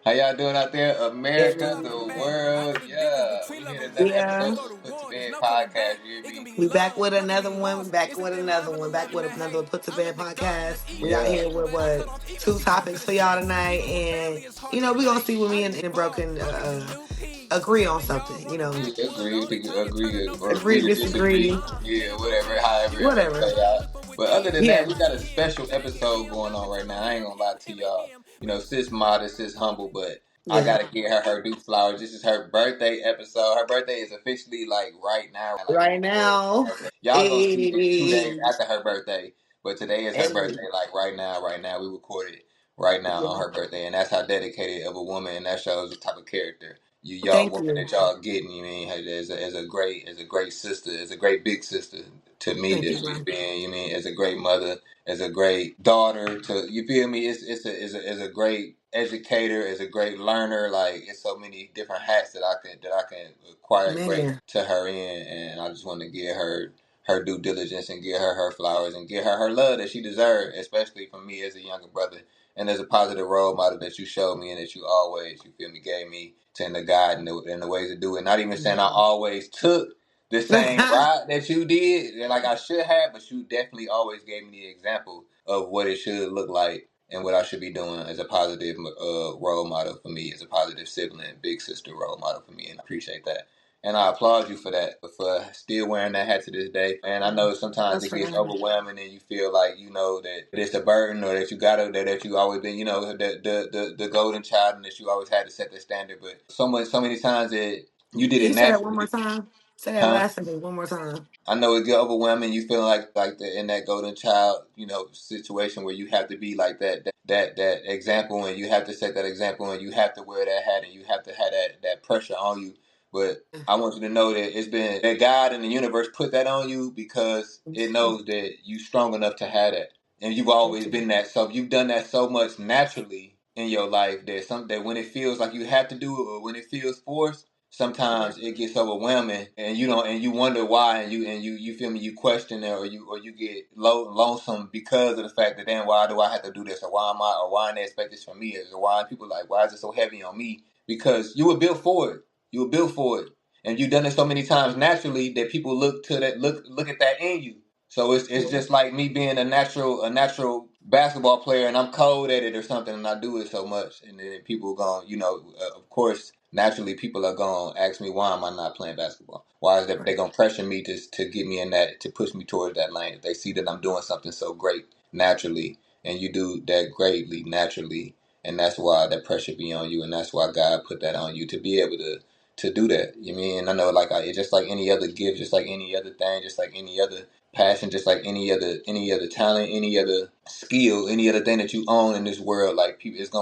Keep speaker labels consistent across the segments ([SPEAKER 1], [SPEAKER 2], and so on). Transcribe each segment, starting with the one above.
[SPEAKER 1] How y'all doing out there? America,
[SPEAKER 2] Hey,
[SPEAKER 1] the world. Yeah, we hit another
[SPEAKER 2] yeah,
[SPEAKER 1] episode of the Put to Bed podcast. You hear me?
[SPEAKER 2] we back with another one. Back with another one. Back with another Put to Bed podcast. We out
[SPEAKER 1] Yeah.
[SPEAKER 2] here with what 2 topics for y'all tonight, and we gonna see what me and Bro can agree on something.
[SPEAKER 1] We
[SPEAKER 2] Agree,
[SPEAKER 1] agree to disagree.
[SPEAKER 2] disagree,
[SPEAKER 1] Yeah, whatever, however it may
[SPEAKER 2] whatever.
[SPEAKER 1] play out. But other than that,
[SPEAKER 2] Yeah,
[SPEAKER 1] we got a special episode going on right now. I ain't gonna lie to y'all. Sis modest, sis humble, but I
[SPEAKER 2] yeah.
[SPEAKER 1] gotta get her due flowers. This is her birthday episode. Her birthday is officially like right now, like we
[SPEAKER 2] Right
[SPEAKER 1] recording.
[SPEAKER 2] now,
[SPEAKER 1] Y'all gonna see this 2 days
[SPEAKER 2] hey,
[SPEAKER 1] after her birthday, but today is her
[SPEAKER 2] hey,
[SPEAKER 1] birthday. Like right now, right now we recorded right now on her birthday, and that's how dedicated of a woman, and that shows the type of character y'all
[SPEAKER 2] thank
[SPEAKER 1] woman
[SPEAKER 2] you,
[SPEAKER 1] that y'all getting. You mean as a great sister, as a great big sister to me.
[SPEAKER 2] thank you,
[SPEAKER 1] That's
[SPEAKER 2] bro.
[SPEAKER 1] just being as a great mother, as a great daughter. To you feel me? It's a great educator, as a great learner. Like it's so many different hats that I can acquire great
[SPEAKER 2] Man,
[SPEAKER 1] to her in, and I just want to give her due diligence and give her flowers and give her love that she deserves, especially from me as a younger brother and as a positive role model that you showed me and that you always, you feel me, gave me to the guide and the ways to do it. Not even saying I always took the same route that you did, like I should have, but you definitely always gave me the example of what it should look like and what I should be doing as a positive role model for me, as a positive sibling, big sister role model for me, and I appreciate that. And I applaud you for that, for still wearing that hat to this day. And I know sometimes
[SPEAKER 2] that's
[SPEAKER 1] it
[SPEAKER 2] for
[SPEAKER 1] gets
[SPEAKER 2] having.
[SPEAKER 1] overwhelming and you feel like, that it's a burden or that you gotta, that you always been, the golden child and that you always had to set the standard. But so many times that you did
[SPEAKER 2] Can
[SPEAKER 1] it
[SPEAKER 2] you say that one more
[SPEAKER 1] naturally,
[SPEAKER 2] time? Say that
[SPEAKER 1] huh?
[SPEAKER 2] last sentence one more time.
[SPEAKER 1] I know it get overwhelming. You feel like in that golden child, situation where you have to be like that example, and you have to set that example, and you have to wear that hat, and you have to have that pressure on you. But I want you to know that it's been that God and the universe put that on you because it knows that you strong enough to have that, and you've always been that. So you've done that so much naturally in your life that when it feels like you have to do it or when it feels forced, sometimes it gets overwhelming and you don't and you wonder why and you feel me, you question it or you get lonesome because of the fact that then why do I have to do this, or why they expect this from me, or why people like why is it so heavy on me, because you were built for it, and you've done it so many times naturally that people look at that in you. So it's just like me being a natural basketball player, and I'm cold at it or something, and I do it so much, and then people going, of course, naturally people are going to ask me why am I not playing basketball? Why is that they going to pressure me to get me in that, to push me towards that lane? If they see that I'm doing something so great naturally, and you do that greatly naturally, and that's why that pressure be on you, and that's why God put that on you to be able to do that. You mean? I know, like it's just like any other gift, just like any other thing, just like any other passion, just like any other talent, any other skill, any other thing that you own in this world. Like people, it's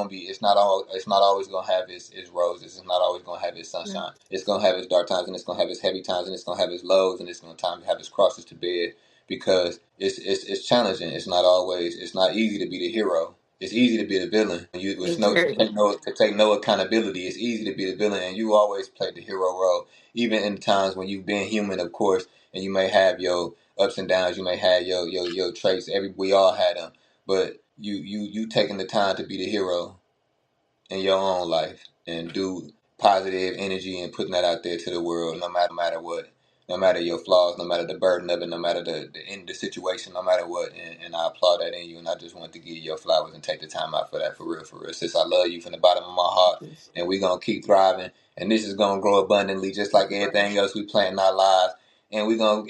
[SPEAKER 1] not always gonna have its roses. It's not always gonna have its sunshine. It's gonna have its dark times, and it's gonna have its heavy times, and it's gonna have its lows, and it's gonna have its crosses to bear, because it's challenging. It's not easy to be the hero. It's easy to be the villain. It's
[SPEAKER 2] It's
[SPEAKER 1] no
[SPEAKER 2] very,
[SPEAKER 1] to take no accountability. It's easy to be the villain, and you always played the hero role, even in times when you've been human, of course, and you may have your ups and downs. You may have your traits. We all had them, but you taking the time to be the hero in your own life and do positive energy and putting that out there to the world, no matter what, no matter your flaws, no matter the burden of it, no matter the end of the situation, no matter what. And I applaud that in you, and I just want to give you your flowers and take the time out for that, for real, for real. Sis, I love you from the bottom of my heart, and we gonna keep thriving, and this is gonna grow abundantly, just like everything else we plant in our lives. And we gonna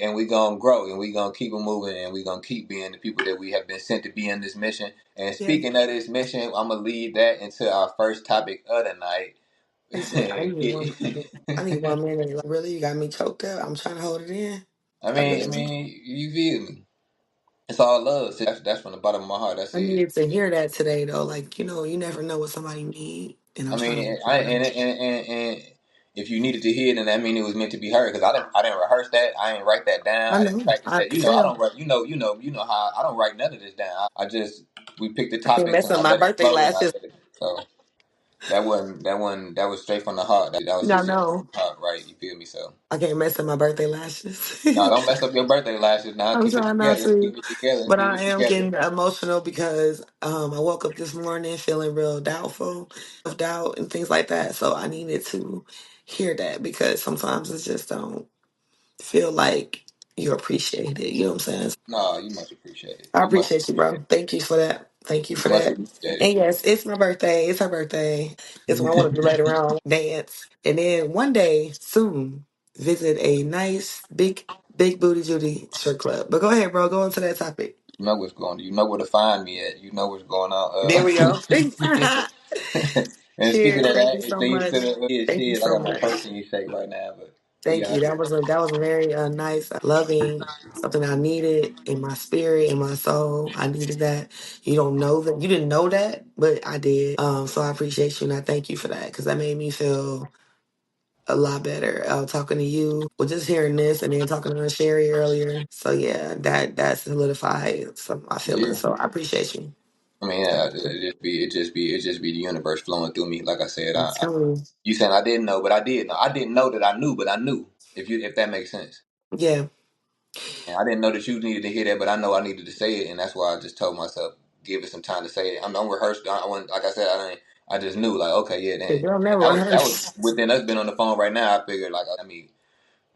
[SPEAKER 1] grow, and we gonna keep it moving, and we gonna keep being the people that we have been sent to be in this mission. And
[SPEAKER 2] yeah.
[SPEAKER 1] speaking of this mission, I'm gonna lead that into our first topic of the night.
[SPEAKER 2] I need one. I need 1 minute. Like, really, you got me choked up. I'm trying to hold it in.
[SPEAKER 1] I
[SPEAKER 2] I
[SPEAKER 1] mean, I
[SPEAKER 2] really do.
[SPEAKER 1] mean, you feel me? It's all love. See, that's from the bottom of my heart. That's
[SPEAKER 2] I
[SPEAKER 1] it.
[SPEAKER 2] needed to hear that today, though. Like, you never know what somebody need, and I'm
[SPEAKER 1] I
[SPEAKER 2] trying to
[SPEAKER 1] mean,
[SPEAKER 2] make sure that.
[SPEAKER 1] and if you needed to hear it, then that mean it was meant to be heard. Because I didn't rehearse that. I didn't write that down.
[SPEAKER 2] I
[SPEAKER 1] I didn't
[SPEAKER 2] know.
[SPEAKER 1] practice
[SPEAKER 2] I
[SPEAKER 1] that.
[SPEAKER 2] can
[SPEAKER 1] I
[SPEAKER 2] tell.
[SPEAKER 1] don't write. How I don't write none of this down. I just we picked the
[SPEAKER 2] I can't
[SPEAKER 1] topics
[SPEAKER 2] mess
[SPEAKER 1] and
[SPEAKER 2] up
[SPEAKER 1] I
[SPEAKER 2] my
[SPEAKER 1] let it
[SPEAKER 2] birthday
[SPEAKER 1] flow and
[SPEAKER 2] last
[SPEAKER 1] I
[SPEAKER 2] year.
[SPEAKER 1] let it. So that was straight from the heart. That was
[SPEAKER 2] Y'all
[SPEAKER 1] just
[SPEAKER 2] know
[SPEAKER 1] heart, right? You feel me? So
[SPEAKER 2] I can't mess up my birthday lashes.
[SPEAKER 1] no, don't mess up your birthday lashes. Now
[SPEAKER 2] I'm
[SPEAKER 1] keep it
[SPEAKER 2] trying not
[SPEAKER 1] together.
[SPEAKER 2] to,
[SPEAKER 1] Keep it together.
[SPEAKER 2] but
[SPEAKER 1] Keep
[SPEAKER 2] I
[SPEAKER 1] it
[SPEAKER 2] am
[SPEAKER 1] together.
[SPEAKER 2] getting emotional because I woke up this morning feeling real doubtful, of doubt and things like that. So I needed to hear that because sometimes it just don't feel like you're appreciated. You know what I'm saying?
[SPEAKER 1] No, you much appreciated.
[SPEAKER 2] I
[SPEAKER 1] You much
[SPEAKER 2] appreciate you,
[SPEAKER 1] appreciated.
[SPEAKER 2] bro. Thank you for that. Thank you
[SPEAKER 1] You
[SPEAKER 2] for
[SPEAKER 1] much
[SPEAKER 2] that.
[SPEAKER 1] appreciated.
[SPEAKER 2] And yes, it's my birthday. It's her birthday. It's when I want to do later on, dance. And then one day soon, visit a nice, big booty Judy strip club. But go ahead, bro. Go on to that topic.
[SPEAKER 1] You know what's going on. You know where to find me at. You know what's going
[SPEAKER 2] There
[SPEAKER 1] on.
[SPEAKER 2] we go.
[SPEAKER 1] And speaking
[SPEAKER 2] Cheers.
[SPEAKER 1] of
[SPEAKER 2] Thank
[SPEAKER 1] that,
[SPEAKER 2] you so much. Thank you
[SPEAKER 1] shit, I
[SPEAKER 2] so
[SPEAKER 1] got my
[SPEAKER 2] much.
[SPEAKER 1] protein shake right now, but
[SPEAKER 2] Thank
[SPEAKER 1] yeah.
[SPEAKER 2] you. That was a very nice, loving, something I needed in my spirit, in my soul. I needed that. You don't know that. You didn't know that, but I did. So I appreciate you and I thank you for that because that made me feel a lot better. Talking to you, well, just hearing this and then talking to Sherry earlier. So yeah, that solidified some of my
[SPEAKER 1] Yeah.
[SPEAKER 2] feelings. So I appreciate you.
[SPEAKER 1] I mean,
[SPEAKER 2] Thank
[SPEAKER 1] yeah,
[SPEAKER 2] you.
[SPEAKER 1] it just be the universe flowing through me. Like I said,
[SPEAKER 2] I'm telling
[SPEAKER 1] you saying I didn't know, but I did know. I didn't know that I knew, but I knew. If that makes sense.
[SPEAKER 2] you. Yeah,
[SPEAKER 1] And I didn't know that you needed to hear that, but I know I needed to say it, and that's why I just told myself, give it some time to say it. I'm rehearsed. I went, like I said, I just knew, like, okay, yeah,
[SPEAKER 2] the
[SPEAKER 1] then
[SPEAKER 2] girl never
[SPEAKER 1] that was
[SPEAKER 2] rehearsed.
[SPEAKER 1] within us being on the phone right now. I figured, like,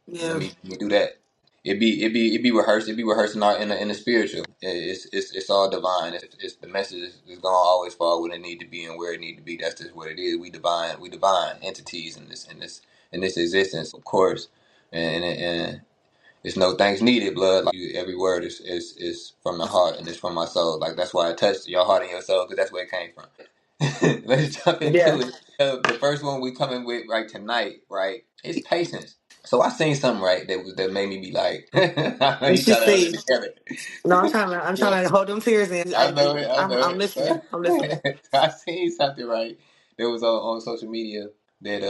[SPEAKER 2] Yeah,
[SPEAKER 1] let me do that. It be rehearsed. It be rehearsed in the spiritual. It's all divine. It's the message is gonna always fall when it need to be and where it need to be. That's just what it is. We divine entities in this existence, of course, and it's no thanks needed, blood. Like every word is from the heart and it's from my soul. Like that's why I touched your heart and your soul because that's where it came from. Let's jump
[SPEAKER 2] yeah.
[SPEAKER 1] into it. The first one we coming with right tonight, right? It's patience. So I seen something right that made me be like, I know
[SPEAKER 2] And
[SPEAKER 1] you
[SPEAKER 2] she
[SPEAKER 1] trying to hold it
[SPEAKER 2] see.
[SPEAKER 1] together.
[SPEAKER 2] No, I'm trying to hold them tears in.
[SPEAKER 1] I know it. I know
[SPEAKER 2] I'm
[SPEAKER 1] it.
[SPEAKER 2] listening. I'm listening.
[SPEAKER 1] I seen something right that was on social media that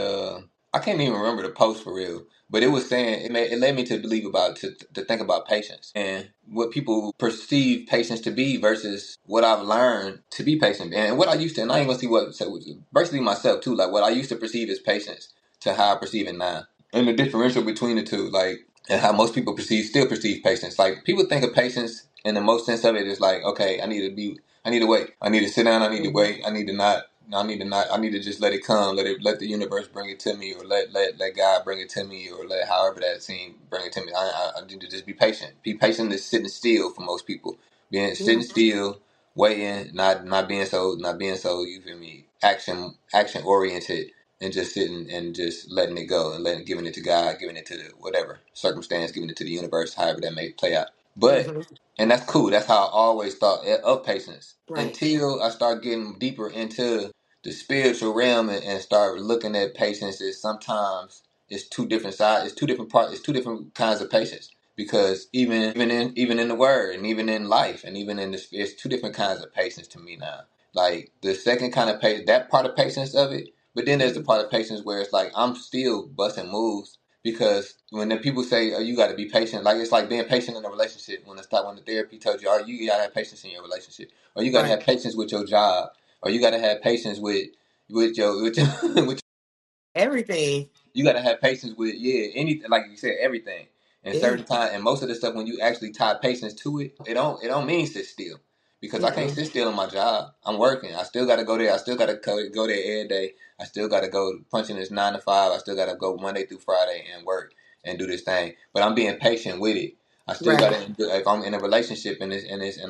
[SPEAKER 1] I can't even remember the post for real, but it was saying it led me to believe about to think about patience and what people perceive patience to be versus what I've learned to be patient and what I used to. And I ain't gonna see what so basically myself too, like what I used to perceive as patience to how I perceive it now, and the differential between the two, like and how most people still perceive patience. Like people think of patience in the most sense of it is like, okay, I need to wait, I need to sit down, I need to
[SPEAKER 2] Hmm.
[SPEAKER 1] wait, I need to just let it come, let the universe bring it to me, or let God bring it to me, or let however that scene bring it to me. I need to just be patient. Be patient is sitting still for most people, being
[SPEAKER 2] Yeah.
[SPEAKER 1] sitting still, waiting, not being so you feel me, action oriented and just sitting and just letting it go and giving it to God, giving it to the whatever circumstance, giving it to the universe, however that may play out. But
[SPEAKER 2] Hmm.
[SPEAKER 1] and that's cool. That's how I always thought of patience
[SPEAKER 2] Right.
[SPEAKER 1] until I start getting deeper into the spiritual realm and start looking at patience as sometimes it's two different sides, it's two different parts, it's two different kinds of patience. Because even in the word and even in life and even in this, it's two different kinds of patience to me now. Like the second kind of patience, that part of patience of it, but then there's the
[SPEAKER 2] Hmm.
[SPEAKER 1] part of patience where it's like I'm still busting moves because when the people say, "Oh, you got to be patient," like it's like being patient in a relationship. When the therapy tells you, "Oh, you got to have patience in your relationship," or you got to
[SPEAKER 2] Right.
[SPEAKER 1] have patience with your job, or you got to have patience with your with
[SPEAKER 2] Everything.
[SPEAKER 1] you got to have patience with anything like you said everything and
[SPEAKER 2] Yeah.
[SPEAKER 1] certain time and most of the stuff when you actually tie patience to it it don't mean sit still because I can't
[SPEAKER 2] Mm-mm.
[SPEAKER 1] sit still in my job. I'm working. I still got to go there. I still got to go there every day. I still got to go punching this 9 to 5. I still got to go Monday through Friday and work and do this thing. But I'm being patient with it. I still got
[SPEAKER 2] Right.
[SPEAKER 1] to if I'm in a relationship and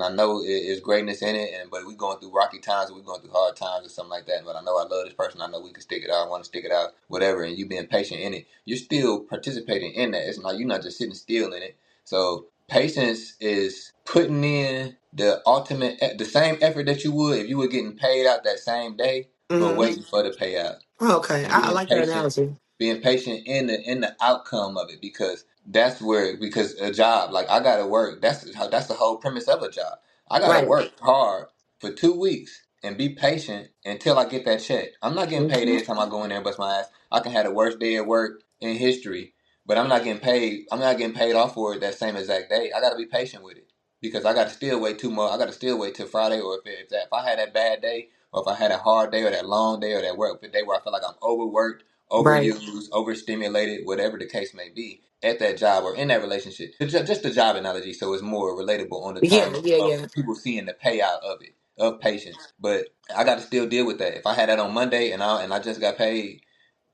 [SPEAKER 1] I know it's greatness in it but we going through rocky times or we going through hard times or something like that. But I know I love this person. I know we can stick it out. I want to stick it out. Whatever. And you being patient in it, you're still participating in that. It's not you're not just sitting still in it. So patience is putting in the same effort that you would if you were getting paid out that same day, but
[SPEAKER 2] Hmm.
[SPEAKER 1] waiting for the payout
[SPEAKER 2] Okay.
[SPEAKER 1] and
[SPEAKER 2] I like that analogy.
[SPEAKER 1] being patient in the outcome of it because that's where because a job like I gotta work. That's the whole premise of a job. I gotta
[SPEAKER 2] Right.
[SPEAKER 1] work hard for 2 weeks and be patient until I get that check. I'm not getting paid
[SPEAKER 2] Hmm.
[SPEAKER 1] every time I go in there and bust my ass. I can have the worst day at work in history, but I'm not getting paid. I'm not getting paid off for it that same exact day. I gotta be patient with it because I gotta still wait 2 months. I gotta still wait till Friday, or if I had that bad day, or if I had a hard day or that long day or that work day where I feel like I'm overworked,
[SPEAKER 2] Right.
[SPEAKER 1] overused, overstimulated, whatever the case may be, at that job or in that relationship. Just the job analogy, so it's more relatable on the
[SPEAKER 2] Yeah,
[SPEAKER 1] terms
[SPEAKER 2] yeah,
[SPEAKER 1] of
[SPEAKER 2] yeah.
[SPEAKER 1] people seeing the payout of it, of patience. But I got to still deal with that. If I had that on Monday and I just got paid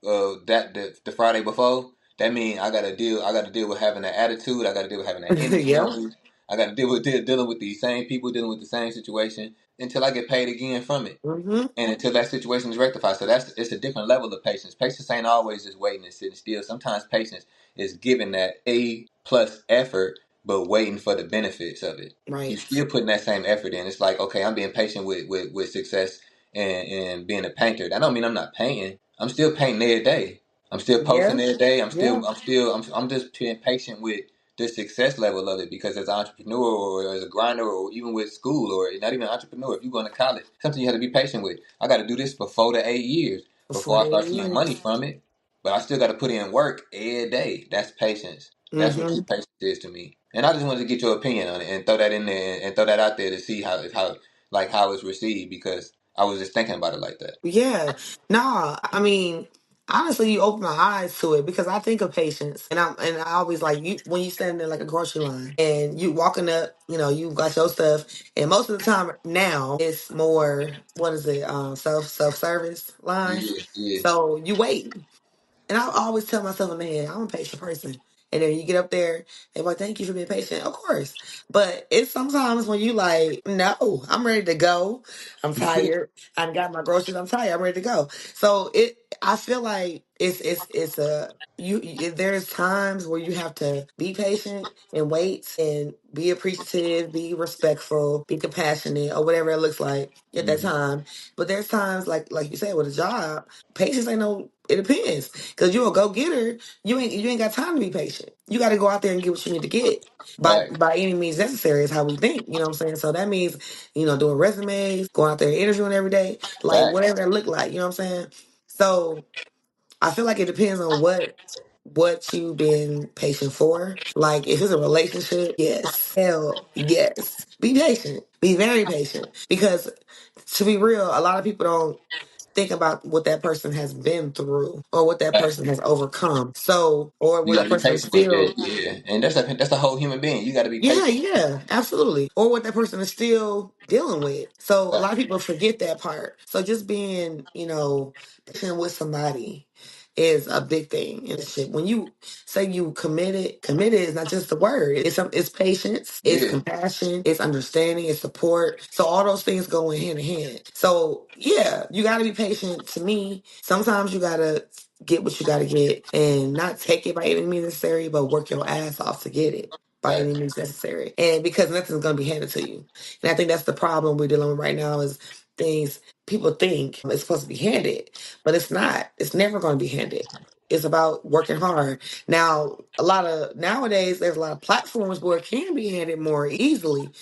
[SPEAKER 1] the Friday before, that means I got to deal with having that attitude. I got to deal with having that energy
[SPEAKER 2] Yep.
[SPEAKER 1] on me. I got to deal with dealing with these same people, dealing with the same situation until I get paid again from it,
[SPEAKER 2] Hmm.
[SPEAKER 1] and until that situation is rectified. So it's a different level of patience. Patience ain't always just waiting and sitting still. Sometimes patience is giving that A plus effort, but waiting for the benefits of it. You
[SPEAKER 2] Right.
[SPEAKER 1] still putting that same effort in. It's like, okay, I'm being patient with success and being a painter. That don't mean I'm not painting. I'm still painting every day. I'm still
[SPEAKER 2] Yeah.
[SPEAKER 1] posting every day.
[SPEAKER 2] Yeah.
[SPEAKER 1] I'm just being patient with the success level of it, because as an entrepreneur or as a grinder or even with school or not even an entrepreneur, if you're going to college, something you have to be patient with. I got to do this for 4 to 8 years
[SPEAKER 2] Before
[SPEAKER 1] before I
[SPEAKER 2] the
[SPEAKER 1] start seeing money
[SPEAKER 2] 8 years.
[SPEAKER 1] from it. But I still got to put in work every day. That's patience. That's what
[SPEAKER 2] Hmm.
[SPEAKER 1] true patience is to me. And I just wanted to get your opinion on it and throw that in there and throw that out there to see how it's received, because I was just thinking about it like that.
[SPEAKER 2] Yeah. Nah, I mean, honestly, you open my eyes to it because I think of patience, and I always like you when you stand in like a grocery line and you walking up, you got your stuff, and most of the time now it's more what is it, self service lines.
[SPEAKER 1] Yeah, yeah.
[SPEAKER 2] So you wait. And I always tell myself in my head, I'm a patient person. And then you get up there, they're like, thank you for being patient. Of course. But it's sometimes when you like, no, I'm ready to go. I'm tired. I got my groceries. I'm tired. I'm ready to go. So I feel like it's a, there's times where you have to be patient and wait and be appreciative, be respectful, be compassionate, or whatever it looks like at that
[SPEAKER 1] Hmm.
[SPEAKER 2] time. But there's times like you said with a job, patience ain't no, it depends. Cause you a go getter, you ain't got time to be patient. You got to go out there and get what you need to get
[SPEAKER 1] Fact,
[SPEAKER 2] by any means necessary. Is how we think. You know what I'm saying? So that means doing resumes, going out there interviewing every day, like
[SPEAKER 1] fact.
[SPEAKER 2] whatever that look like. You know what I'm saying? So I feel like it depends on what you've been patient for. Like if it's a relationship, yes, hell yes, be patient, be very patient, because to be real, a lot of people don't think about what that person has been through or what that
[SPEAKER 1] Fact.
[SPEAKER 2] person has overcome. So, or
[SPEAKER 1] You
[SPEAKER 2] what
[SPEAKER 1] got
[SPEAKER 2] that
[SPEAKER 1] to be
[SPEAKER 2] person is
[SPEAKER 1] patient with that,
[SPEAKER 2] still,
[SPEAKER 1] yeah. And that's the whole human being. You got to be
[SPEAKER 2] yeah,
[SPEAKER 1] patient.
[SPEAKER 2] yeah, absolutely. Or what that person is still dealing with. So a lot of people forget that part. So just being, patient with somebody is a big thing in this shit. When you say you committed is not just the word. It's patience, it's
[SPEAKER 1] Yeah,
[SPEAKER 2] compassion, it's understanding, it's support. So all those things go in hand in hand. So yeah, you gotta be patient to me. Sometimes you gotta get what you gotta get and not take it by any means necessary, but work your ass off to get it by any
[SPEAKER 1] fact.
[SPEAKER 2] means necessary. And because nothing's going to be handed to you. And I think that's the problem we're dealing with right now is things people think it's supposed to be handed, but it's not. It's never going to be handed. It's about working hard. Now, nowadays, there's a lot of platforms where it can be handed more easy,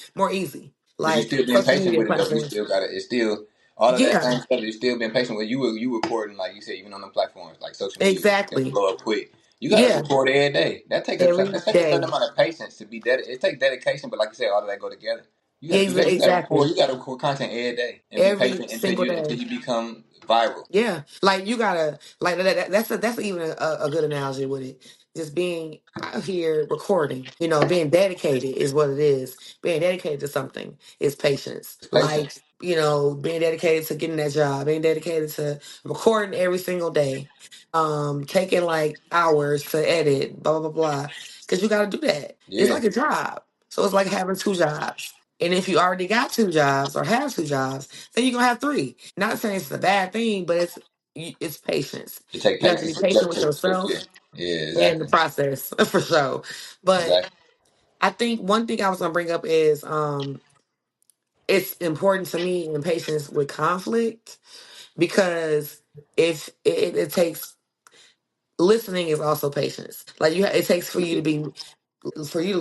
[SPEAKER 1] But you
[SPEAKER 2] like
[SPEAKER 1] still being
[SPEAKER 2] social
[SPEAKER 1] patient
[SPEAKER 2] media
[SPEAKER 1] with it though. You
[SPEAKER 2] platforms.
[SPEAKER 1] still gotta. It's still all of that
[SPEAKER 2] Yeah,
[SPEAKER 1] same stuff. You still being patient with. You recording, like you said, even on the platforms like social media that
[SPEAKER 2] exactly.
[SPEAKER 1] blow up quick. You gotta
[SPEAKER 2] Yeah,
[SPEAKER 1] record every day.
[SPEAKER 2] every
[SPEAKER 1] That take a certain
[SPEAKER 2] day.
[SPEAKER 1] amount of patience to be dedicated. It takes dedication, but like you said, all of that go together.
[SPEAKER 2] Yeah,
[SPEAKER 1] You gotta record.
[SPEAKER 2] exactly.
[SPEAKER 1] You gotta record content every day and be
[SPEAKER 2] Every
[SPEAKER 1] patient
[SPEAKER 2] single
[SPEAKER 1] until
[SPEAKER 2] day.
[SPEAKER 1] you become viral.
[SPEAKER 2] Yeah, like you gotta like that's even a good analogy with it. Just being out here recording, being dedicated is what it is. Being dedicated to something is patience.
[SPEAKER 1] It's
[SPEAKER 2] Like
[SPEAKER 1] patience.
[SPEAKER 2] being dedicated to getting that job, being dedicated to recording every single day, taking like hours to edit, blah blah blah. Because you gotta do that. It's
[SPEAKER 1] Yeah,
[SPEAKER 2] like a job, so it's like having two jobs. And if you already got two jobs or have two jobs, then you're gonna have three. Not saying it's a bad thing, but it's patience.
[SPEAKER 1] it take
[SPEAKER 2] You have to be
[SPEAKER 1] patience
[SPEAKER 2] patient with
[SPEAKER 1] yeah,
[SPEAKER 2] yourself
[SPEAKER 1] yeah,
[SPEAKER 2] and the
[SPEAKER 1] exactly,
[SPEAKER 2] process for sure. But
[SPEAKER 1] exactly.
[SPEAKER 2] I think one thing I was gonna bring up is it's important to me in patience with conflict because if it takes listening is also patience. Like it takes for you to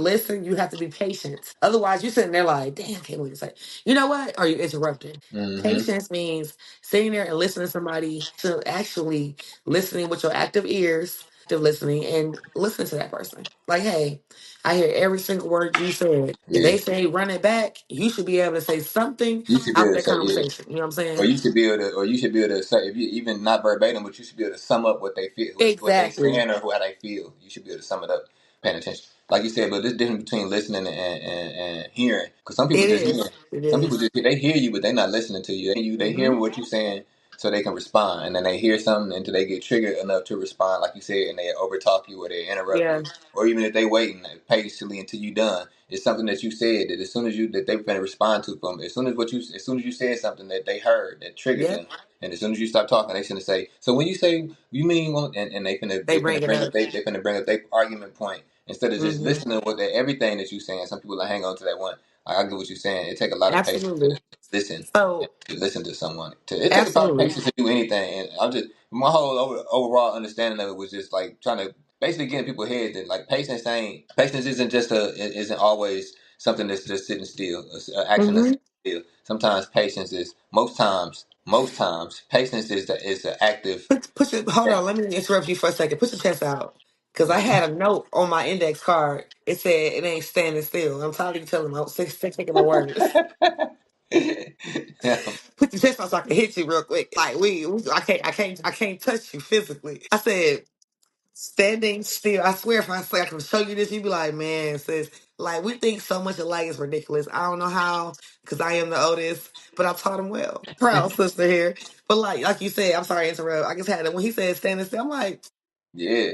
[SPEAKER 2] listen, you have to be patient. Otherwise, you're sitting there like, damn, can't believe it's like, you know what? Are you interrupting?
[SPEAKER 1] Mm-hmm.
[SPEAKER 2] Patience means sitting there and listening to somebody to actually listening with your active ears active listening and listen to that person. Like, hey, I hear every single word you said. If
[SPEAKER 1] Yeah.
[SPEAKER 2] they say run it back, you should be able to say something
[SPEAKER 1] You should be
[SPEAKER 2] out of
[SPEAKER 1] able to
[SPEAKER 2] that
[SPEAKER 1] say yeah.
[SPEAKER 2] conversation. You know what I'm
[SPEAKER 1] Or
[SPEAKER 2] saying?
[SPEAKER 1] you should be able to, or you should be able to say, if you even not verbatim, but you should be able to sum up what they feel, what they
[SPEAKER 2] Exactly.
[SPEAKER 1] saying, or how they feel. You should be able to sum it up, paying attention. Like you said, but there's difference between listening and hearing. Because some people
[SPEAKER 2] It
[SPEAKER 1] just hear,
[SPEAKER 2] is. It
[SPEAKER 1] some people
[SPEAKER 2] is.
[SPEAKER 1] just they hear you, but they're not listening to you. They hear
[SPEAKER 2] Mm-hmm.
[SPEAKER 1] what you're saying, so they can respond, and then they hear something until they get triggered enough to respond, like you said, and they overtalk you or they interrupt
[SPEAKER 2] Yeah.
[SPEAKER 1] you, or even if they waiting patiently until you done. It's something that you said that as soon as you that they finna respond to from as soon as you said something that they heard that triggered
[SPEAKER 2] Yep.
[SPEAKER 1] them, and as soon as you stop talking, they finna say. So when you say you mean, and
[SPEAKER 2] They bring it up.
[SPEAKER 1] they finna bring up their argument point instead of just
[SPEAKER 2] Mm-hmm.
[SPEAKER 1] listening to everything that you saying. Some people will hang on to that one. I get what you're saying. It take a lot of patience
[SPEAKER 2] Absolutely.
[SPEAKER 1] listen
[SPEAKER 2] So
[SPEAKER 1] to listen to someone. It take a lot of
[SPEAKER 2] absolutely.
[SPEAKER 1] patience to do anything. And I'm just my whole overall understanding of it was just like trying to basically get in people's heads that like patience isn't just isn't always something that's just sitting still. It's an action that's
[SPEAKER 2] Mm-hmm.
[SPEAKER 1] sitting still. Sometimes patience is most times patience is the active.
[SPEAKER 2] Put your hold on. Let me interrupt you for a second. Put your chest out, because I had a note on my index card. It said it ain't standing still. I'm tired of you telling me. I'm sick taking my words.
[SPEAKER 1] Yeah.
[SPEAKER 2] Put your chest out so I can hit you real quick. Like I can't touch you physically. I said standing still. I swear, if I say I can show you this, you be like, man, sis. Like we think so much alike is ridiculous. I don't know how, because I am the oldest, but I taught him well. Proud sister here. But like you said, I'm sorry to interrupt. I just had it when he said standing still. I'm like,
[SPEAKER 1] Yeah.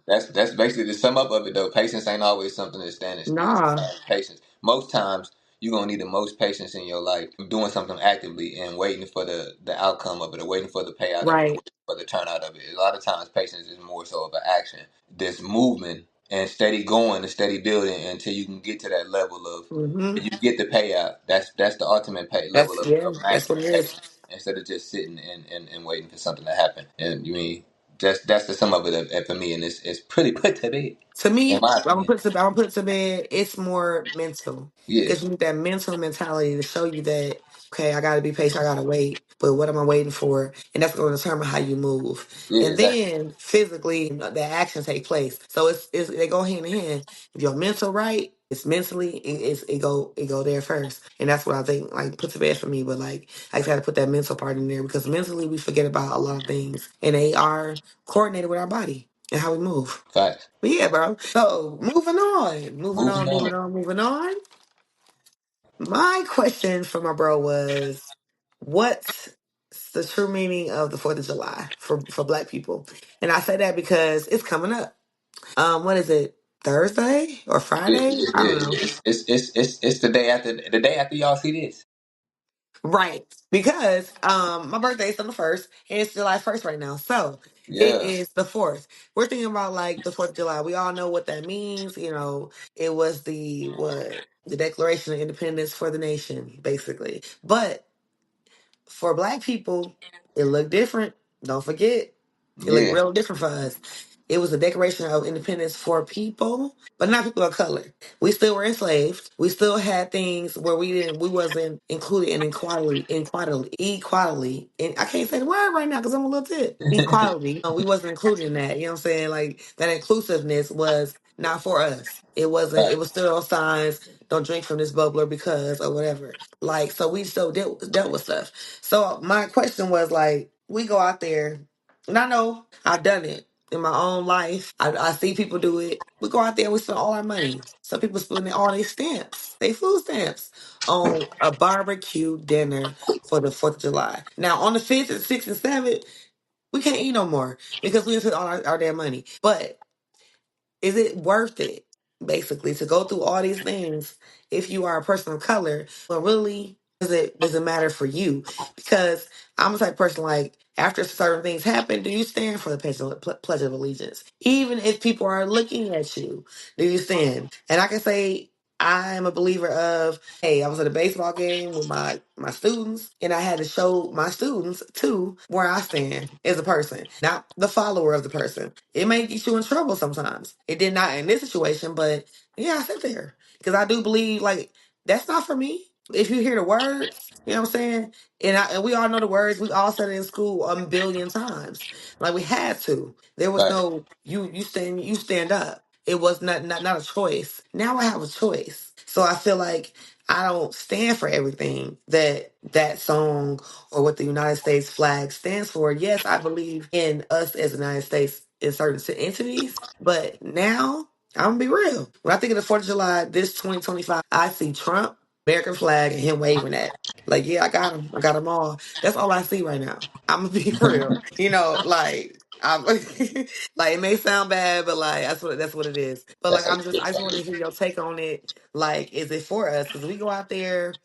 [SPEAKER 1] That's basically the sum up of it though. Patience ain't always something that's standing still.
[SPEAKER 2] nah,
[SPEAKER 1] Sometimes patience. Most times you're gonna need the most patience in your life doing something actively and waiting for the outcome of it or waiting for the payout of it or
[SPEAKER 2] right.
[SPEAKER 1] waiting for the turnout of it. A lot of times patience is more so of an action. This movement and steady going and steady building until you can get to that level of
[SPEAKER 2] Hmm.
[SPEAKER 1] you get the payout. That's the ultimate pay level
[SPEAKER 2] That's yeah.
[SPEAKER 1] of
[SPEAKER 2] That's what
[SPEAKER 1] maximum
[SPEAKER 2] it is.
[SPEAKER 1] patience instead of just sitting and waiting for something to happen. And you mean that's the sum of it for me, and it's pretty put to bed,
[SPEAKER 2] To
[SPEAKER 1] in
[SPEAKER 2] me,
[SPEAKER 1] my
[SPEAKER 2] I'm gonna
[SPEAKER 1] opinion.
[SPEAKER 2] put it to bed. It's more mental,
[SPEAKER 1] Yeah,
[SPEAKER 2] because you need that mental mentality to show you that okay, I gotta be patient, I gotta wait, but what am I waiting for? And that's going to determine how you move.
[SPEAKER 1] yeah,
[SPEAKER 2] And
[SPEAKER 1] exactly.
[SPEAKER 2] then physically, the actions take place. So it's they go hand in hand. If your mental right, it's mentally it go there first, and that's what I think like put to bed for me. But like I just had to put that mental part in there because mentally we forget about a lot of things, and they are coordinated with our body and how we move.
[SPEAKER 1] Facts.
[SPEAKER 2] But yeah, bro. So
[SPEAKER 1] Moving on.
[SPEAKER 2] moving on. My question for my bro was, what's the true meaning of the Fourth of July for Black people? And I say that because it's coming up. What is it? Thursday or
[SPEAKER 1] Yeah,
[SPEAKER 2] Friday?
[SPEAKER 1] yeah,
[SPEAKER 2] I
[SPEAKER 1] yeah,
[SPEAKER 2] don't know.
[SPEAKER 1] yeah. It's the day after y'all see this.
[SPEAKER 2] Right. Because my birthday is on the first and it's July 1st right now. So it
[SPEAKER 1] Yeah,
[SPEAKER 2] is the fourth. We're thinking about like the 4th of July. We all know what that means. It was the Declaration of Independence for the nation, basically. But for Black people, it looked different. Don't forget. It looked
[SPEAKER 1] yeah.
[SPEAKER 2] real different for us. It was a Declaration of Independence for people, but not people of color. We still were enslaved. We still had things where we wasn't included in equality. And I can't say the word right now because I'm a little tit. Equality. We wasn't included in that. You know what I'm saying? Like that inclusiveness was not for us. It wasn't. It
[SPEAKER 1] Facts.
[SPEAKER 2] was still on signs. Don't drink from this bubbler because or whatever. Like so, we still dealt with stuff. So my question was like, we go out there, and I know I've done it in my own life. I see people do it. We go out there and we spend all our money. Some people spend all their stamps, their food stamps, on a barbecue dinner for the 4th of July. Now on the 5th and 6th and 7th, we can't eat no more because we spent all our damn money. But is it worth it, basically, to go through all these things if you are a person of color? But really, does it matter for you? Because I'm the type of person like after certain things happen, do you stand for the Pledge of Allegiance? Even if people are looking at you, do you stand? And I can say I am a believer of, hey, I was at a baseball game with my students, and I had to show my students too where I stand as a person, not the follower of the person. It may get you in trouble sometimes. It did not in this situation, but yeah, I sit there because I do believe like that's not for me. if you hear the words, you know what I'm saying? And we all know the words. We all said it in school a billion times. Like we had to. There was
[SPEAKER 1] Right.
[SPEAKER 2] no you stand up. It was not a choice. Now I have a choice. So I feel like I don't stand for everything that that song or what the United States flag stands for. Yes, I believe in us as the United States in certain entities, but now I'm gonna be real. When I think of the 4th of July, this 2025, I see Trump, American flag, and him waving that. Like, yeah, I got him. I got them all. That's all I see right now. I'm gonna be real. Like I'm like it may sound bad, but like that's what it is. But like
[SPEAKER 1] That's
[SPEAKER 2] I just want to hear your take on it. Like, is it for us? Because we go out there.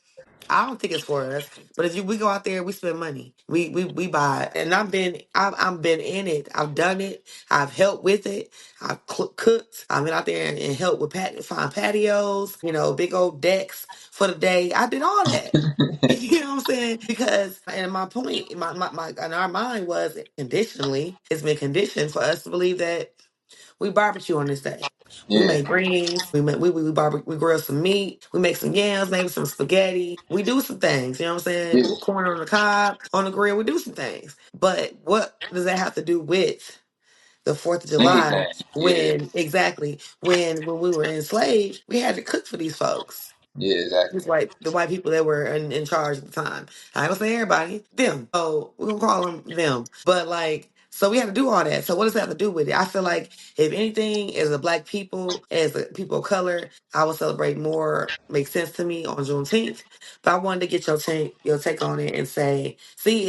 [SPEAKER 2] I don't think it's for us, but if we go out there, we spend money. We buy, it. And I've been in it. I've done it. I've helped with it. I've cooked. I've been out there and helped with find patios. Big old decks for the day. I did all that. You know what I'm saying? Because, and my point, my in our mind was conditionally, it's been conditioned for us to believe that we barbecue on this day. We
[SPEAKER 1] yeah.
[SPEAKER 2] make greens. We barbecue. We grill some meat. We make some yams, maybe some spaghetti. We do some things. You know what I'm saying?
[SPEAKER 1] Yeah.
[SPEAKER 2] Corn on the cob, on the grill. We do some things. But what does that have to do with the 4th of July?
[SPEAKER 1] Anything. Yeah.
[SPEAKER 2] When we were enslaved, we had to cook for these folks.
[SPEAKER 1] Yeah.
[SPEAKER 2] Just
[SPEAKER 1] Exactly.
[SPEAKER 2] like the white people that were in charge at the time. I ain't gonna say everybody, them. So we're gonna call them. But like, so we had to do all that. So what does that have to do with it? I feel like if anything, as a black people, as a people of color, I would celebrate more. Makes sense to me on Juneteenth. But I wanted to get your take on it and see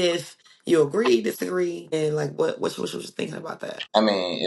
[SPEAKER 2] if you agree, disagree, and like what you thinking about that.
[SPEAKER 1] I mean,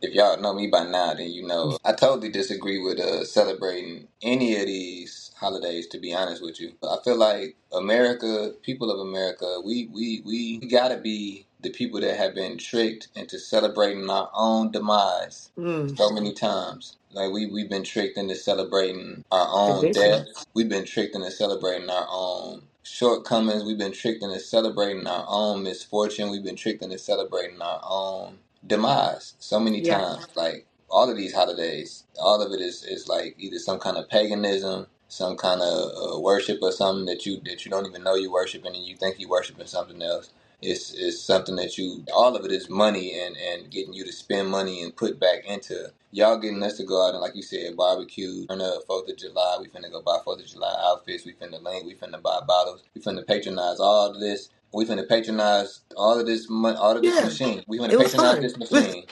[SPEAKER 1] if y'all know me by now, then you know I totally disagree with celebrating any of these holidays. To be honest with you, I feel like America, people of America, we gotta be the people that have been tricked into celebrating our own demise
[SPEAKER 2] Mm,
[SPEAKER 1] so many times. Like we've been tricked into celebrating our own
[SPEAKER 2] condition.
[SPEAKER 1] death. We've been tricked into celebrating our own shortcomings. We've been tricked into celebrating our own misfortune. We've been tricked into celebrating our own demise so many
[SPEAKER 2] Yeah.
[SPEAKER 1] times. Like all of these holidays, all of it is like either some kind of paganism, some kind of worship or something that you don't even know you worshiping and you think you worshiping something else. It's something that all of it is money and getting you to spend money and put back into y'all getting us to go out and, like you said, barbecue, turn up 4th of July. We finna go buy 4th of July outfits. We finna link. We finna buy bottles. We finna patronize all of this. We finna patronize all of this money, all of this
[SPEAKER 2] Yeah.
[SPEAKER 1] machine. We finna
[SPEAKER 2] It was
[SPEAKER 1] patronize
[SPEAKER 2] fun.
[SPEAKER 1] this machine.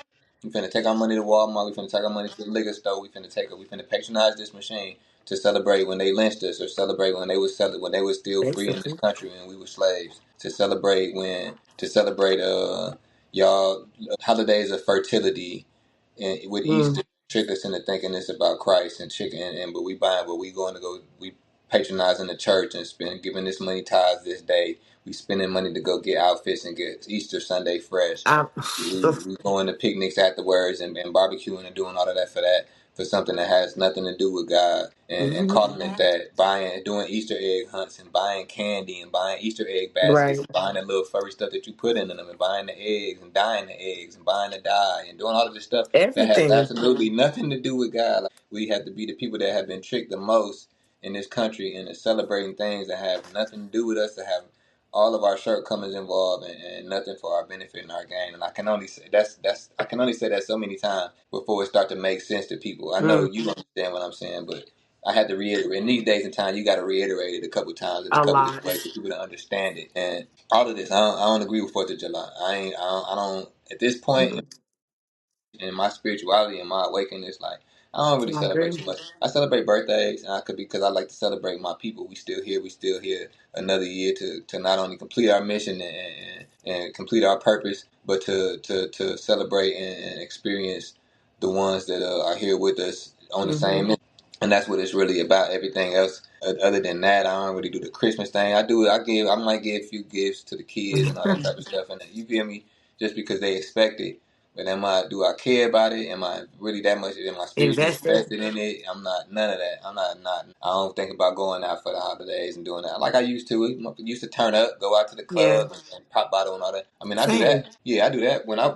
[SPEAKER 1] We finna take our money to Walmart. We finna take our money to the liquor store. We finna take it. We finna patronize this machine to celebrate when they lynched us, or celebrate when they was still free in this
[SPEAKER 2] Basically.
[SPEAKER 1] country and we were slaves. To celebrate y'all holidays of fertility and with
[SPEAKER 2] Mm.
[SPEAKER 1] Easter trick us into thinking it's about Christ and chicken and but we buying but we going to go we patronizing the church and spend giving this money tithes this day. We spending money to go get outfits and get Easter Sunday fresh.
[SPEAKER 2] I,
[SPEAKER 1] We going to picnics afterwards and barbecuing and doing all of that for something that has nothing to do with God and
[SPEAKER 2] Mhm.
[SPEAKER 1] calling it that, buying doing Easter egg hunts and buying candy and buying Easter egg baskets
[SPEAKER 2] Right.
[SPEAKER 1] and buying the little furry stuff that you put in them and buying the eggs and dyeing the eggs and buying the dye and doing all of this stuff that has
[SPEAKER 2] Everything.
[SPEAKER 1] absolutely nothing to do with God. Like we have to be the people that have been tricked the most in this country into celebrating things that have nothing to do with us, that have all of our shortcomings involved and nothing for our benefit and our gain. And I can only say I can only say that so many times before it start to make sense to people. I know
[SPEAKER 2] Mm.
[SPEAKER 1] you understand what I'm saying, but I had to reiterate. In these days and time, you got to reiterate it a couple times in a
[SPEAKER 2] A
[SPEAKER 1] couple different
[SPEAKER 2] lot.
[SPEAKER 1] ways for people to understand it. And all of this, I don't agree with 4th of July. I don't. At this point
[SPEAKER 2] Mm.
[SPEAKER 1] in my spirituality and my awakening, it's like I don't really
[SPEAKER 2] I
[SPEAKER 1] celebrate
[SPEAKER 2] agree.
[SPEAKER 1] too much. I celebrate birthdays, and I could because I like to celebrate my people. We still here. We still here another year to not only complete our mission and complete our purpose, but to celebrate and experience the ones that are here with us on the
[SPEAKER 2] Hmm.
[SPEAKER 1] same mission. And that's what it's really about. Everything else, other than that, I don't really do the Christmas thing. I do. I might give a few gifts to the kids and all that type of stuff. And you feel me? Just because they expect it. But do I care about it? Am I really that much? Am I spiritually
[SPEAKER 2] Invested.
[SPEAKER 1] invested in it? I'm not. None of that. I don't think about going out for the holidays and doing that like I used to. I used to turn up, go out to the
[SPEAKER 2] Yeah.
[SPEAKER 1] club and pop bottle and all that. I mean, I do
[SPEAKER 2] Same.
[SPEAKER 1] that. Yeah, I do that when I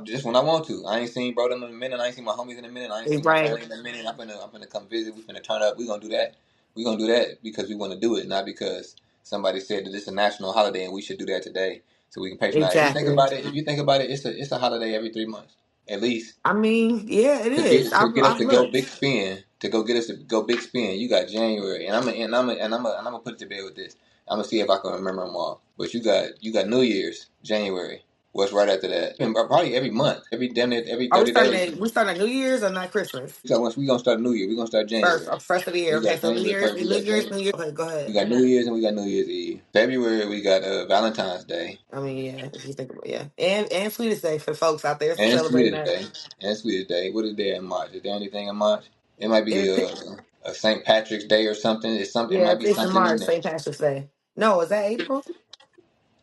[SPEAKER 1] want to. I ain't seen bro them in a minute. I ain't seen my homies in a minute. I ain't seen my
[SPEAKER 2] Right.
[SPEAKER 1] family in a minute. I'm finna come visit. We finna turn up. We gonna do that. We're gonna do that because we want to do it, not because somebody said that it's a national holiday and we should do that today so we can patronize.
[SPEAKER 2] Exactly.
[SPEAKER 1] If you think about it, it's a holiday every 3 months at least
[SPEAKER 2] I mean, yeah, it
[SPEAKER 1] to
[SPEAKER 2] is.
[SPEAKER 1] get us
[SPEAKER 2] I've
[SPEAKER 1] to go big
[SPEAKER 2] looked.
[SPEAKER 1] spin to go get us to go big spin. You got January, and I'm gonna put it to bed with this. I'm gonna see if I can remember them all. But you got New Year's January. What's right after that? And probably every month, every damn near every
[SPEAKER 2] Are
[SPEAKER 1] 30 days.
[SPEAKER 2] we starting at New Year's or not Christmas?
[SPEAKER 1] So once we gonna start New Year, we gonna start
[SPEAKER 2] First,
[SPEAKER 1] January.
[SPEAKER 2] first of the year.
[SPEAKER 1] We
[SPEAKER 2] Okay,
[SPEAKER 1] got
[SPEAKER 2] so New
[SPEAKER 1] January
[SPEAKER 2] Year's,
[SPEAKER 1] first. We got January.
[SPEAKER 2] Okay, go
[SPEAKER 1] We
[SPEAKER 2] ahead.
[SPEAKER 1] got New Year's and we got New Year's Eve. February we got Valentine's Day
[SPEAKER 2] I mean, yeah, if you think about yeah. And Sweetest Day for folks out there
[SPEAKER 1] and
[SPEAKER 2] celebrating
[SPEAKER 1] Sweetest
[SPEAKER 2] that.
[SPEAKER 1] Day and Sweetest Day. What is there in March? Is there anything in March? It might be
[SPEAKER 2] It,
[SPEAKER 1] a St. Patrick's Day or something. It's something. It
[SPEAKER 2] yeah,
[SPEAKER 1] might be
[SPEAKER 2] it's in
[SPEAKER 1] something in
[SPEAKER 2] March,
[SPEAKER 1] there.
[SPEAKER 2] St. Patrick's Day. No, is that April?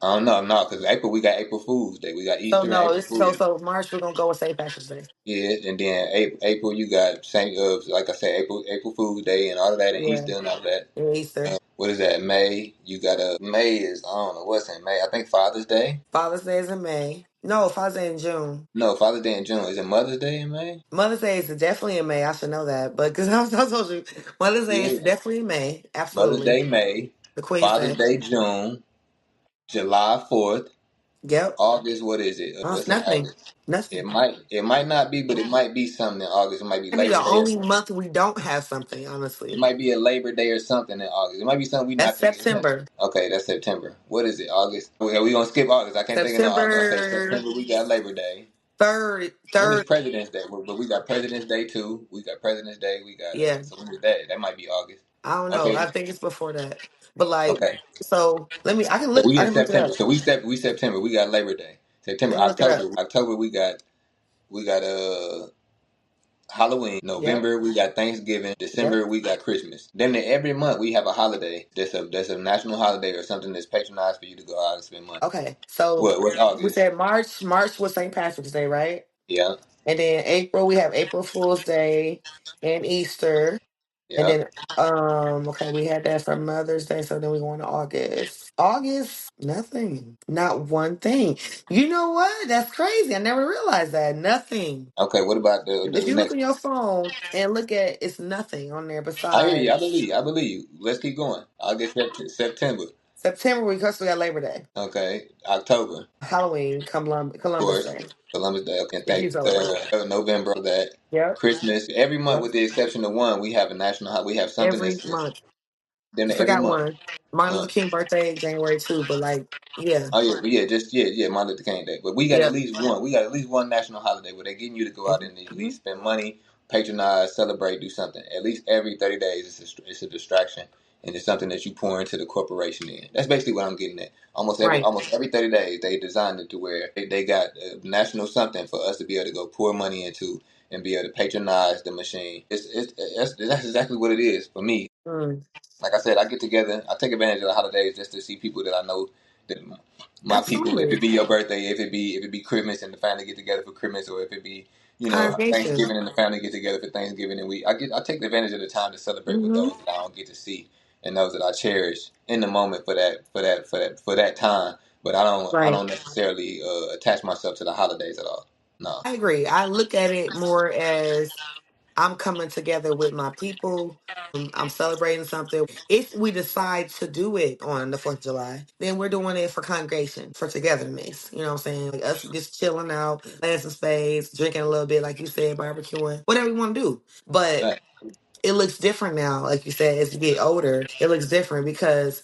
[SPEAKER 1] I don't know. No, because April we got April Fool's Day. We got
[SPEAKER 2] So
[SPEAKER 1] Easter and
[SPEAKER 2] no,
[SPEAKER 1] April
[SPEAKER 2] it's
[SPEAKER 1] Fool's.
[SPEAKER 2] so March we're gonna go with St. Patrick's Day.
[SPEAKER 1] Yeah, and then April you got Saint like I said April Fool's Day and all of that and
[SPEAKER 2] Yeah,
[SPEAKER 1] Easter and all of that.
[SPEAKER 2] and Easter.
[SPEAKER 1] What is that? May you got May is I don't know what's in May. I think Father's Day.
[SPEAKER 2] Father's Day is in May. No, Father's Day in June.
[SPEAKER 1] No, Father's Day in June. Is it Mother's Day in May?
[SPEAKER 2] Mother's Day is definitely in May. I should know that, but because I told you, Mother's Day is
[SPEAKER 1] Yeah.
[SPEAKER 2] definitely in May.
[SPEAKER 1] Mother's
[SPEAKER 2] Absolutely,
[SPEAKER 1] Day May,
[SPEAKER 2] the Queen's
[SPEAKER 1] Father's
[SPEAKER 2] Day.
[SPEAKER 1] Day June, July 4th,
[SPEAKER 2] Yep.
[SPEAKER 1] August. What is it? What's in
[SPEAKER 2] Nothing.
[SPEAKER 1] August?
[SPEAKER 2] Nothing.
[SPEAKER 1] It might not be, but it might be something in August. It might be
[SPEAKER 2] Maybe
[SPEAKER 1] Labor
[SPEAKER 2] the
[SPEAKER 1] Day or
[SPEAKER 2] only
[SPEAKER 1] something.
[SPEAKER 2] month we don't have something,
[SPEAKER 1] It
[SPEAKER 2] honestly.
[SPEAKER 1] might be a Labor Day or something in August. It might be something we
[SPEAKER 2] That's
[SPEAKER 1] not thinking.
[SPEAKER 2] September.
[SPEAKER 1] Okay, that's September. What is it? August. We gonna skip August. I can't think of no August. Okay,
[SPEAKER 2] September
[SPEAKER 1] September we got Labor Day.
[SPEAKER 2] third,
[SPEAKER 1] When is
[SPEAKER 2] third.
[SPEAKER 1] President's Day? But we got President's Day too. We got President's Day. We got
[SPEAKER 2] Yeah,
[SPEAKER 1] so when is that? That might be August.
[SPEAKER 2] I don't know.
[SPEAKER 1] Okay,
[SPEAKER 2] I think it's before that. But like,
[SPEAKER 1] okay.
[SPEAKER 2] so let me. I can
[SPEAKER 1] So
[SPEAKER 2] look.
[SPEAKER 1] we
[SPEAKER 2] I
[SPEAKER 1] in
[SPEAKER 2] can look it
[SPEAKER 1] September.
[SPEAKER 2] up.
[SPEAKER 1] So we September. We got Labor Day.
[SPEAKER 2] I
[SPEAKER 1] September,
[SPEAKER 2] can look it up.
[SPEAKER 1] October we got Halloween.
[SPEAKER 2] Yep.
[SPEAKER 1] November we got Thanksgiving.
[SPEAKER 2] Yep.
[SPEAKER 1] December we got Christmas. Then every month we have a holiday. That's a national holiday or something that's patronized for you to go out and spend money.
[SPEAKER 2] Okay. So
[SPEAKER 1] What's
[SPEAKER 2] we
[SPEAKER 1] August?
[SPEAKER 2] said March. March was St. Patrick's Day, right?
[SPEAKER 1] Yeah,
[SPEAKER 2] And then April we have April Fool's Day and Easter. And
[SPEAKER 1] yeah.
[SPEAKER 2] then okay, we had that for Mother's Day, so then we go on to August. August, nothing. Not one thing. You know what? That's crazy. I never realized that. Nothing.
[SPEAKER 1] Okay, what about
[SPEAKER 2] If
[SPEAKER 1] the
[SPEAKER 2] you look
[SPEAKER 1] next?
[SPEAKER 2] on your phone and look at it's nothing on there
[SPEAKER 1] I hear you.
[SPEAKER 2] besides
[SPEAKER 1] I believe you. Let's keep going. August, September.
[SPEAKER 2] September we got Labor Day.
[SPEAKER 1] Okay, October.
[SPEAKER 2] Halloween,
[SPEAKER 1] Of
[SPEAKER 2] Columbus
[SPEAKER 1] course,
[SPEAKER 2] Day.
[SPEAKER 1] Columbus Day. Okay,
[SPEAKER 2] If you
[SPEAKER 1] thank you.
[SPEAKER 2] celebrate that.
[SPEAKER 1] November that.
[SPEAKER 2] Yep.
[SPEAKER 1] Christmas. Every month,
[SPEAKER 2] Yep.
[SPEAKER 1] with the exception of one, we have a national holiday. We have something
[SPEAKER 2] Every
[SPEAKER 1] that's
[SPEAKER 2] month.
[SPEAKER 1] then
[SPEAKER 2] You
[SPEAKER 1] every
[SPEAKER 2] forgot
[SPEAKER 1] month.
[SPEAKER 2] one. Martin
[SPEAKER 1] Uh,
[SPEAKER 2] Luther King birthday, January 2, but like, yeah.
[SPEAKER 1] oh yeah, but yeah, just yeah, Martin Luther King Day. But we got at
[SPEAKER 2] Yep.
[SPEAKER 1] least one. We got at least one national holiday where they're getting you to go out and at
[SPEAKER 2] Mhm.
[SPEAKER 1] least spend money, patronize, celebrate, do something. At least every 30 days, it's a distraction. And it's something that you pour into the corporation in. That's basically what I'm getting at.
[SPEAKER 2] Right.
[SPEAKER 1] Almost every 30 days, they designed it to where they got a national something for us to be able to go pour money into and be able to patronize the machine. That's exactly what it is for me.
[SPEAKER 2] Mm.
[SPEAKER 1] Like I said, I get together. I take advantage of the holidays just to see people that I know. That my people. If
[SPEAKER 2] Absolutely.
[SPEAKER 1] it be your birthday, if it be Christmas and the family get together for Christmas, or if it be
[SPEAKER 2] Congregation.
[SPEAKER 1] Thanksgiving and the family get together for Thanksgiving, and I take advantage of the time to celebrate with
[SPEAKER 2] Hmm.
[SPEAKER 1] those that I don't get to see and those that I cherish in the moment for that time. But I
[SPEAKER 2] Right.
[SPEAKER 1] don't necessarily attach myself to the holidays at all. No.
[SPEAKER 2] I agree. I look at it more as I'm coming together with my people. I'm celebrating something. If we decide to do it on the 4th of July, then we're doing it for congregation, for togetherness. You know what I'm saying? Like us just chilling out, playing some spades, drinking a little bit, like you said, barbecuing, whatever we want to do. But
[SPEAKER 1] Right.
[SPEAKER 2] it looks different now. Like you said, as you get older, it looks different because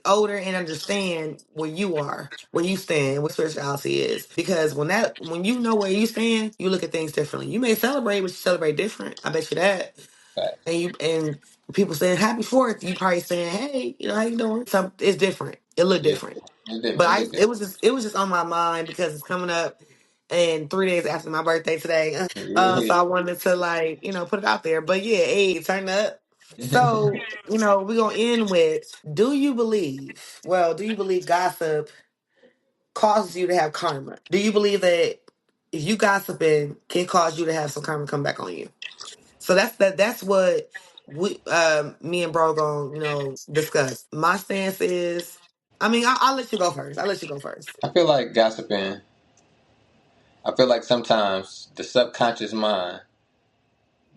[SPEAKER 2] older and understand where you are, where you stand, what spirituality is. Because when you know where you stand, you look at things differently. You may celebrate, but you celebrate different. I bet you that.
[SPEAKER 1] Right.
[SPEAKER 2] And people saying Happy Fourth, you probably saying, Hey, how you doing? So it's different. It look
[SPEAKER 1] Yeah.
[SPEAKER 2] different.
[SPEAKER 1] It's
[SPEAKER 2] But
[SPEAKER 1] different. It look different.
[SPEAKER 2] it was just on my mind because it's coming up and 3 days after my birthday today. So
[SPEAKER 1] Yeah.
[SPEAKER 2] I wanted to like, put it out there. But yeah, hey, turn up. So, we're gonna end with do you believe gossip causes you to have karma? Do you believe that if you gossiping can cause you to have some karma come back on you? So that's what we me and bro gonna, discuss. My stance is I'll let you go first. I'll let you go first.
[SPEAKER 1] I feel like gossiping. I feel like sometimes the subconscious mind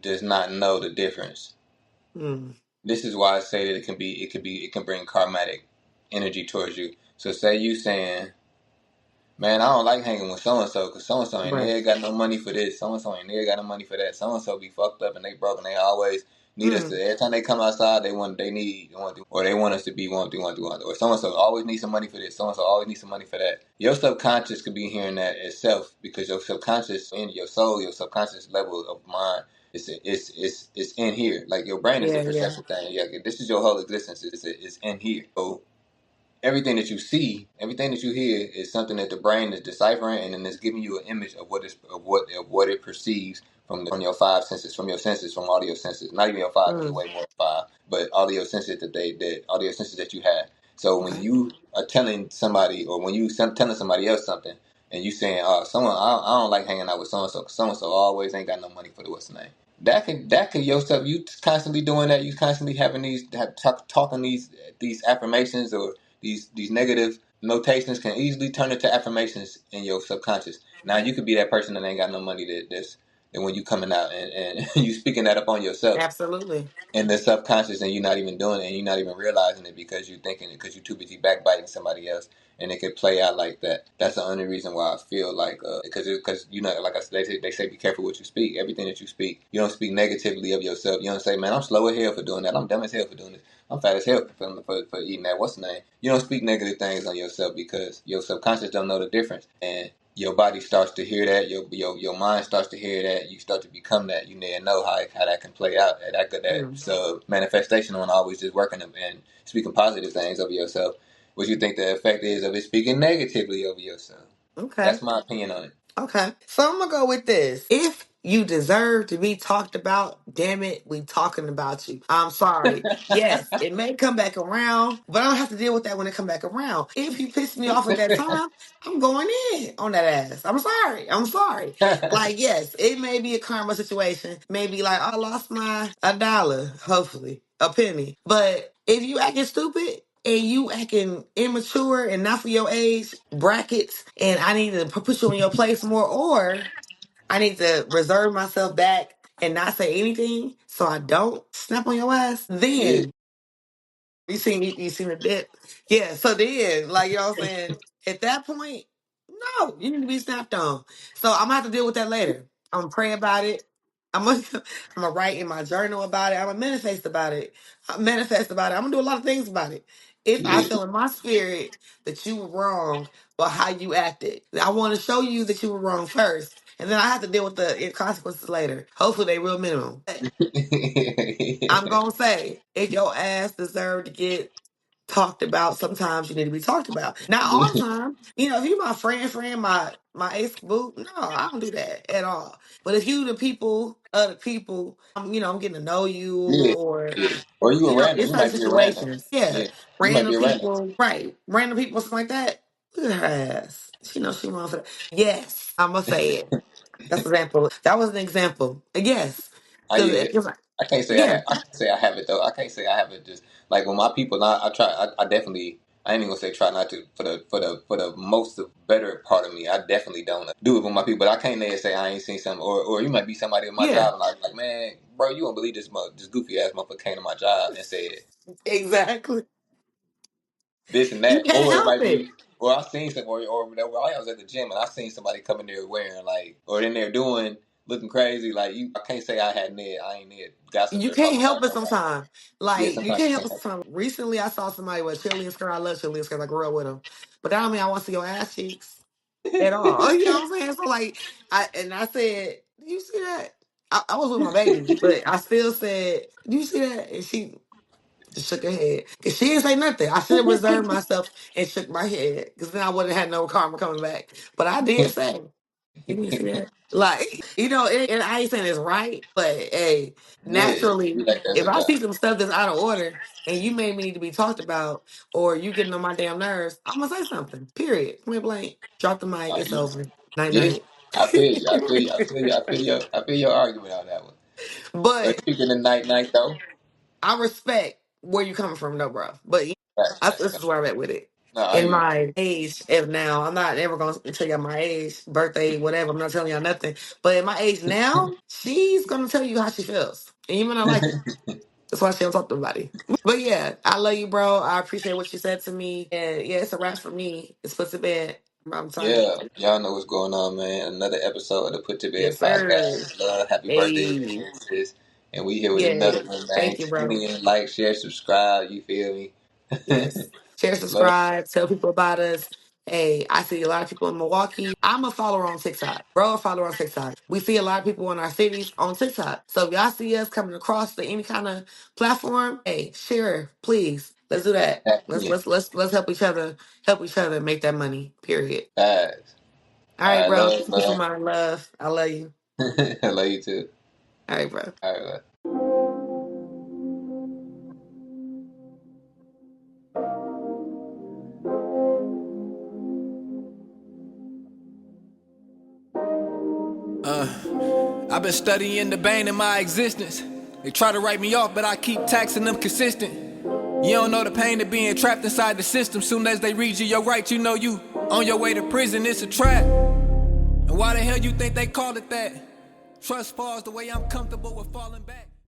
[SPEAKER 1] does not know the difference
[SPEAKER 2] Hmm.
[SPEAKER 1] This is why I say that it can bring karmatic energy towards you. So say you saying, man, I don't like hanging with so and so because so and so ain't
[SPEAKER 2] Right.
[SPEAKER 1] never got no money for this. So and so ain't never got no money for that. So and so be fucked up and they broke and they always need us to.
[SPEAKER 2] Mm.
[SPEAKER 1] Every time they come outside, or they want us to be want to, or so and so always need some money for this. So and so always need some money for that. Your subconscious could be hearing that itself because your subconscious in your soul, your subconscious level of mind. It's in here. Like your brain is a
[SPEAKER 2] Yeah, yeah.
[SPEAKER 1] perceptual thing. Yeah, this is your whole existence. It's in here. So everything that you see, everything that you hear is something that the brain is deciphering, and then it's giving you an image of what it perceives from your five senses, from your senses, from all of your senses. Not even your five, because it's
[SPEAKER 2] Mm.
[SPEAKER 1] way more than five, but all of your senses that all of your senses that you have. So when
[SPEAKER 2] Okay.
[SPEAKER 1] you are telling somebody, or when you telling somebody else something, and you saying, "Oh, I don't like hanging out with so and so. So and so always ain't got no money for the what's the name." That can yourself. You constantly doing that. You constantly having talking these affirmations or these negative notations can easily turn into affirmations in your subconscious. Now you could be that person that ain't got no money that when you coming out and you speaking that up on yourself
[SPEAKER 2] Absolutely.
[SPEAKER 1] in the subconscious, and you're not even doing it and you're not even realizing it because you're thinking it because you're too busy backbiting somebody else, and it could play out like that. That's the only reason why I feel like because you know, like I said, they say be careful what you speak. Everything that you speak, you don't speak negatively of yourself. You don't say, man, I'm slow as hell for doing that, I'm dumb as hell for doing this, I'm fat as hell for eating that, what's the name. You don't speak negative things on yourself because your subconscious don't know the difference, and your body starts to hear that, your mind starts to hear that, you start to become that. You need to know how that can play out. That
[SPEAKER 2] Mm.
[SPEAKER 1] so manifestation on always just working and speaking positive things over yourself. What you think the effect is of it speaking negatively over yourself?
[SPEAKER 2] Okay.
[SPEAKER 1] That's my opinion on it.
[SPEAKER 2] Okay. So I'm gonna go with this. If you deserve to be talked about, damn it, we talking about you. I'm sorry. Yes, it may come back around, but I don't have to deal with that when it come back around. If you piss me off at that time, I'm going in on that ass. I'm sorry. I'm sorry. Like, yes, it may be a karma situation. Maybe like I lost my $1, hopefully, a penny. But if you acting stupid and you acting immature and not for your age brackets, and I need to put you in your place more, or I need to reserve myself back and not say anything so I don't snap on your ass,
[SPEAKER 1] Yeah.
[SPEAKER 2] then you seen the dip. Yeah, so then, like y'all saying, at that point, no, you need to be snapped on. So I'm gonna have to deal with that later. I'm gonna pray about it. I'm gonna I'm gonna write in my journal about it. I'm gonna manifest about it. I'm gonna do a lot of things about it. If I
[SPEAKER 1] Yeah.
[SPEAKER 2] feel in my spirit that you were wrong or how you acted, I want to show you that you were wrong first, and then I have to deal with the consequences later. Hopefully, they real minimum. I'm gonna say if your ass deserve to get talked about, sometimes you need to be talked about. Not all the time. If you my friend, my ex boo, no, I don't do that at all. But if you the people, other people, I'm getting to know you,
[SPEAKER 1] Yeah.
[SPEAKER 2] or
[SPEAKER 1] Yeah. Or you a random.
[SPEAKER 2] it's
[SPEAKER 1] You
[SPEAKER 2] certain
[SPEAKER 1] might be a random.
[SPEAKER 2] situations. Yeah,
[SPEAKER 1] Yeah. You might be
[SPEAKER 2] random
[SPEAKER 1] a random.
[SPEAKER 2] people, right? Random people, something like that. Look at her ass. She knows she wants it. Yes, I'm gonna say it. That's an example. That was an example. Yes,
[SPEAKER 1] I yeah.
[SPEAKER 2] because
[SPEAKER 1] I can't say
[SPEAKER 2] yeah,
[SPEAKER 1] I can't say I have it though. I can't say I have it just like when my people. I try. I definitely. I ain't even gonna say try not to. For the most of better part of me, I definitely don't do it with my people. But I can't there say I ain't seen something, or you might be somebody at my
[SPEAKER 2] yeah,
[SPEAKER 1] job and like man, bro, you won't believe this goofy ass motherfucker came to my job and said
[SPEAKER 2] exactly.
[SPEAKER 1] this and
[SPEAKER 2] You
[SPEAKER 1] that,
[SPEAKER 2] can't
[SPEAKER 1] or it
[SPEAKER 2] help
[SPEAKER 1] might
[SPEAKER 2] it.
[SPEAKER 1] be. Or I seen some, or whatever. I was at the gym and I seen somebody come in there wearing like, or in there doing, looking crazy. Like you, I can't say I ain't there gossiping
[SPEAKER 2] You
[SPEAKER 1] or
[SPEAKER 2] can't
[SPEAKER 1] talking
[SPEAKER 2] help
[SPEAKER 1] about
[SPEAKER 2] it
[SPEAKER 1] nobody.
[SPEAKER 2] sometimes.
[SPEAKER 1] Yeah,
[SPEAKER 2] Like, you
[SPEAKER 1] sometimes
[SPEAKER 2] can't
[SPEAKER 1] you
[SPEAKER 2] help
[SPEAKER 1] can't
[SPEAKER 2] it
[SPEAKER 1] help
[SPEAKER 2] sometimes. Recently, I saw somebody with Chili and Skirt. I love Chili and Skirt. I grew up with them. But that don't mean I want to see your ass cheeks at all. You know what I'm saying? So, like, I said, "Do you see that?" I was with my baby, but I still said, "Do you see that?" And she just shook her head. Because she didn't say nothing. I should have reserved myself and shook my head. Because then I wouldn't have had no karma coming back. But I did say. You didn't see that? Like, and I ain't saying it's right, but hey,
[SPEAKER 1] yeah,
[SPEAKER 2] naturally,
[SPEAKER 1] be like that
[SPEAKER 2] if I
[SPEAKER 1] sometimes.
[SPEAKER 2] see some stuff that's out of order and you made me need to be talked about or you getting on my damn nerves, I'm gonna say something. Period. Point blank. Drop the mic. It's
[SPEAKER 1] Yeah,
[SPEAKER 2] over. Night
[SPEAKER 1] yeah.
[SPEAKER 2] night.
[SPEAKER 1] I feel you. I feel you. I feel you. I feel your argument on that one. But
[SPEAKER 2] But
[SPEAKER 1] speaking of night though,
[SPEAKER 2] I respect where you coming from, though, bro. But
[SPEAKER 1] facts.
[SPEAKER 2] this is where I'm at with it.
[SPEAKER 1] No, I
[SPEAKER 2] In
[SPEAKER 1] hear you.
[SPEAKER 2] my age of now, I'm not ever gonna tell you my age, birthday, whatever. I'm not telling y'all nothing. But in my age now, she's gonna tell you how she feels, and you might not like it. That's why she don't talk to nobody. But yeah, I love you, bro. I appreciate what you said to me. And yeah, it's a wrap for me. It's put to bed. I'm tired.
[SPEAKER 1] Yeah, y'all know what's going on, man. Another episode of the Put to Bed
[SPEAKER 2] Yes, sir.
[SPEAKER 1] podcast. Love, happy birthday
[SPEAKER 2] Hey.
[SPEAKER 1] again, sis. And we here with
[SPEAKER 2] Yeah.
[SPEAKER 1] another one, man.
[SPEAKER 2] Thank you,
[SPEAKER 1] Tune
[SPEAKER 2] bro.
[SPEAKER 1] in, like, share, subscribe. You feel me?
[SPEAKER 2] Yes. Share,
[SPEAKER 1] Love.
[SPEAKER 2] subscribe, tell people about us. Hey, I see a lot of people in Milwaukee. I'm a follower on TikTok. Bro, a follower on TikTok. We see a lot of people in our cities on TikTok. So if y'all see us coming across to any kind of platform, hey, share, please. Let's do that. Let's
[SPEAKER 1] Happening.
[SPEAKER 2] let's let's let's help each other make that money. Period.
[SPEAKER 1] Facts.
[SPEAKER 2] All right,
[SPEAKER 1] All right,
[SPEAKER 2] bro.
[SPEAKER 1] love,
[SPEAKER 2] Peace of
[SPEAKER 1] man.
[SPEAKER 2] my love. I love you.
[SPEAKER 1] I love you too.
[SPEAKER 2] All right, bro.
[SPEAKER 1] All right, love.
[SPEAKER 3] I've been studying the bane in my existence. They try to write me off, but I keep taxing them consistent. You don't know the pain of being trapped inside the system. Soon as they read you your rights, you know you on your way to prison. It's a trap. And why the hell you think they call it that? Trust falls the way I'm comfortable with falling back.